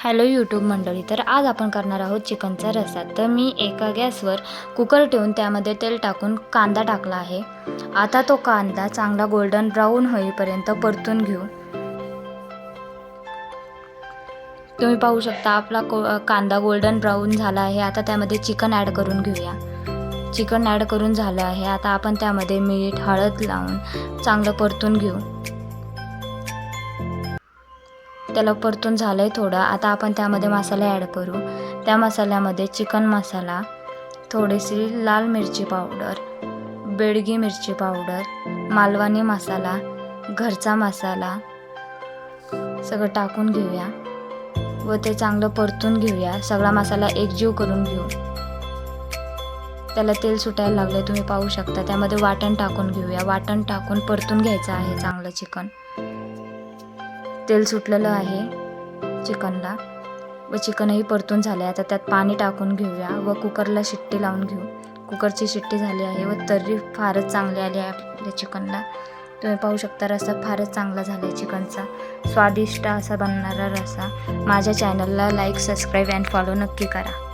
Hello YouTube मंडळी, तर आज आपण करणार आहोत चिकनचा रस्सा। तर मी एका गॅसवर कुकर ठेवून त्यामध्ये तेल टाकून कांदा टाकला आहे। आता तो कांदा चांगला गोल्डन ब्राऊन होईपर्यंत परतून घेऊ। तुम्ही पाहू शकता आपला कांदा गोल्डन ब्राऊन झाला आहे। आता त्यामध्ये चिकन ॲड करून घेऊया। चिकन ॲड करून झालं आहे। आता आपण त्यामध्ये मीठ हळद लावून चांगलं परतून घेऊ। त्याला परतून झालंय थोडं। आता आपण त्यामध्ये मसाले ॲड करू। त्या मसाल्यामध्ये चिकन मसाला, थोडीशी लाल मिरची पावडर, बेडगी मिरची पावडर, मालवणी मसाला, घरचा मसाला सगळं टाकून घेऊया व ते चांगलं परतून घेऊया। सगळा मसाला एकजीव करून घेऊ। त्याला तेल सुटायला लागले, तुम्ही पाहू शकता। त्यामध्ये वाटण टाकून घेऊया। वाटण टाकून परतून घ्यायचं आहे चांगलं चिकन। तेल सुटलेलं आहे चिकनला व चिकनही परतून झाले। आता त्यात पाणी टाकून घेऊया व कुकरला शिट्टी लावून घेऊ। कुकरची शिट्टी झाली आहे व तर्री फारच चांगली आली आहे आपल्या चिकनला। तुम्ही पाहू शकता रस्सा फारच चांगला झाला आहे चिकनचा। स्वादिष्ट असा बनणारा रस्सा। माझ्या चॅनलला लाईक, सबस्क्राईब अँड फॉलो नक्की करा।